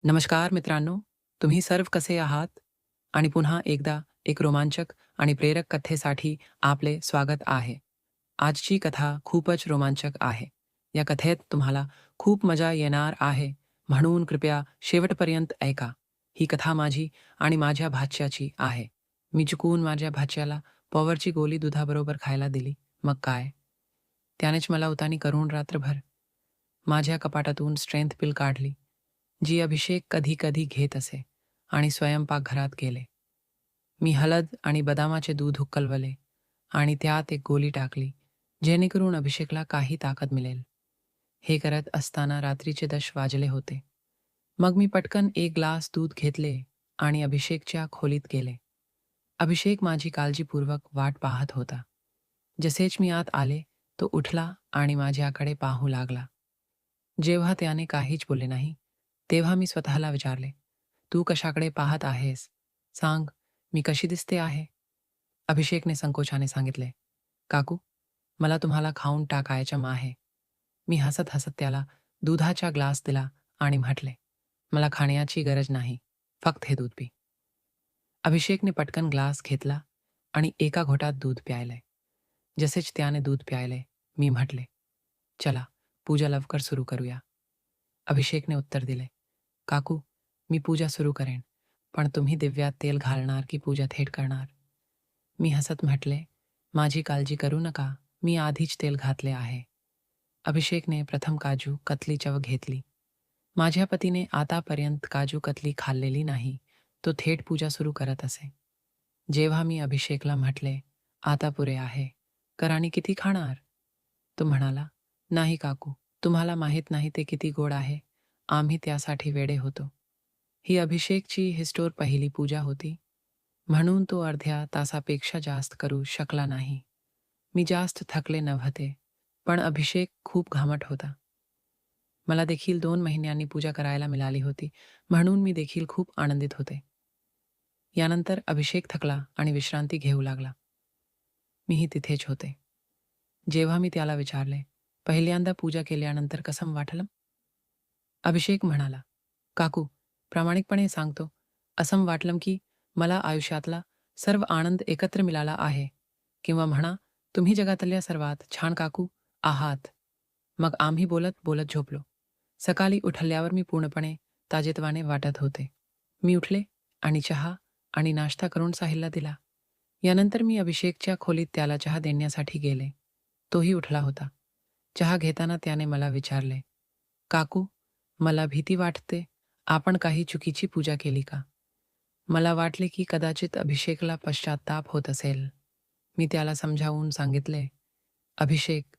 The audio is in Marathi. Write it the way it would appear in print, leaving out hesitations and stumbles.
नमस्कार मित्रांनो, तुम्ही सर्व कसे आहात? आणि पुन्हा एकदा एक रोमांचक आणि प्रेरक कथेसाठी आपले स्वागत आहे. आजची कथा खूपच रोमांचक आहे. या कथेत तुम्हाला खूप मजा येणार आहे, म्हणून कृपया शेवटपर्यंत ऐका. ही कथा माझी आणि माझ्या भाच्याची आहे. मी चुकून माझ्या भाच्याला पॉवरची गोळी दुधाबरोबर खायला दिली. मग काय? त्यानेच मला उतानी करून रात्रभर माझ्या कपाटातून स्ट्रेंथ पिल काढली, जी अभिषेक कधी कधी घेत असे आणि स्वयंपाकघरात गेले. मी हळद आणि बदामाचे दूध उकळवले आणि त्यात एक गोळी टाकली, जेणेकरून अभिषेकला काही ताकद मिळेल. हे करत असताना रात्रीचे 10 वाजले होते. मग मी पटकन एक ग्लास दूध घेतले आणि अभिषेकच्या खोलीत गेले. अभिषेक माझी काळजीपूर्वक वाट पाहत होता. जसेच मी आत आले, तो उठला आणि माझ्याकडे पाहू लागला. जेव्हा त्याने काहीच बोलले नाही, तेव्हा मी स्वतःला विचारले, "तू कशाकडे पाहत आहेस? सांग, मी कशी दिसते आहे?" अभिषेकने संकोचाने सांगितले, "काकू, मला तुम्हाला खाऊन टाकायचं आहे." मी हसत हसत त्याला दुधाचा ग्लास दिला आणि म्हटले, "मला खाण्याची गरज नाही, फक्त हे दूध पी." अभिषेकने पटकन ग्लास घेतला आणि एका घोटात दूध प्यायले. जसेच त्याने दूध प्यायले, मी म्हटले, "चला, पूजा लवकर सुरू करूया." अभिषेकने उत्तर दिले, "काकू, मी पूजा सुरू करेन, पण तुम्ही दिव्यात तेल घालणार की पूजा थेट करणार?" मी हसत म्हटले, "माझी काळजी करू नका, मी आधीच तेल घातले आहे." अभिषेकने प्रथम काजू कतली चव घेतली. माझ्या पतीने आतापर्यंत काजू कतली खाल्लेली नाही. तो थेट पूजा सुरू करत असे. जेव्हा मी अभिषेकला म्हटले, "आता पुरे आहे, कर आणि किती खाणार?" तो म्हणाला, "नाही काकू, तुम्हाला माहीत नाही ते किती गोड आहे. आम्ही त्यासाठी वेडे होतो." ही अभिषेकची हिस्टोर पहिली पूजा होती, म्हणून तो अर्ध्या तासापेक्षा जास्त करू शकला नाही. मी जास्त थकले नव्हते, पण अभिषेक खूप घामट होता. मला देखील 2 महिन्यांनी पूजा करायला मिळाली होती, म्हणून मी देखील खूप आनंदित होते. यानंतर अभिषेक थकला आणि विश्रांती घेऊ लागला. मीही तिथेच होते. जेव्हा मी त्याला विचारले, "पहिल्यांदा पूजा केल्यानंतर कसं वाटलं?" अभिषेक म्हणाला, "काकू, प्रामाणिकपणे सांगतो, असं वाटलं की मला आयुष्यातला सर्व आनंद एकत्र मिळाला आहे. किंवा म्हणा, तुम्ही जगातल्या सर्वात छान काकू आहात." मग आम्ही बोलत बोलत झोपलो. सकाळी उठल्यावर मी पूर्णपणे ताजेतवाने वाटत होते. मी उठले आणि चहा आणि नाश्ता करून साहिलला दिला. यानंतर मी अभिषेकच्या खोलीत त्याला चहा देण्यासाठी गेले. तोही उठला होता. चहा घेताना त्याने मला विचारले, "काकू, मला भीती वाटते, आपण काही चुकीची पूजा केली का?" मला वाटले की कदाचित अभिषेकला पश्चात्ताप होत असेल. मी त्याला समजावून सांगितले, "अभिषेक,